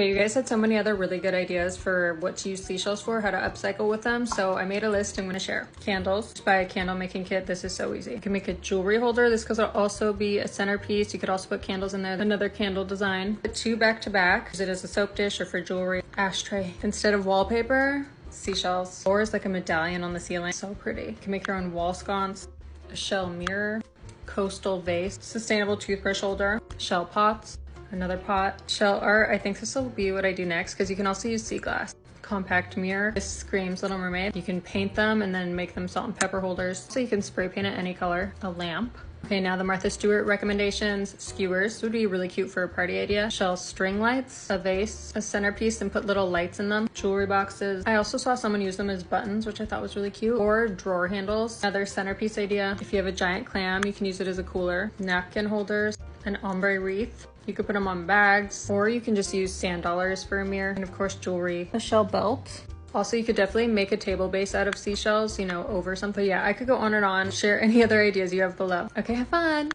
You guys had so many other really good ideas for what to use seashells for, how to upcycle with them, so I made a list I'm going to share. Candles. Just buy a candle making kit. This is so easy. You can make a jewelry holder. This could also be a centerpiece. You could also put candles in there. Another candle design. Put 2 back to back. Use it as a soap dish or for jewelry. Ashtray. Instead of wallpaper, seashells. Or as like a medallion on the ceiling. So pretty. You can make your own wall sconce. A shell mirror. Coastal vase. Sustainable toothbrush holder. Shell pots. Another pot. Shell art. I think this will be what I do next because you can also use sea glass. Compact mirror. This screams Little Mermaid. You can paint them and then make them salt and pepper holders. So you can spray paint it any color. A lamp. Okay, now the Martha Stewart recommendations. Skewers. This would be really cute for a party idea. Shell string lights. A vase. A centerpiece and put little lights in them. Jewelry boxes. I also saw someone use them as buttons, which I thought was really cute. Or drawer handles. Another centerpiece idea. If you have a giant clam, you can use it as a cooler. Napkin holders. An ombre wreath. You could put them on bags, or you can just use sand dollars for a mirror. And of course, jewelry. A shell belt. Also, you could definitely make a table base out of seashells, you know, over something. Yeah, I could go on and on. Share any other ideas you have below. Okay, have fun.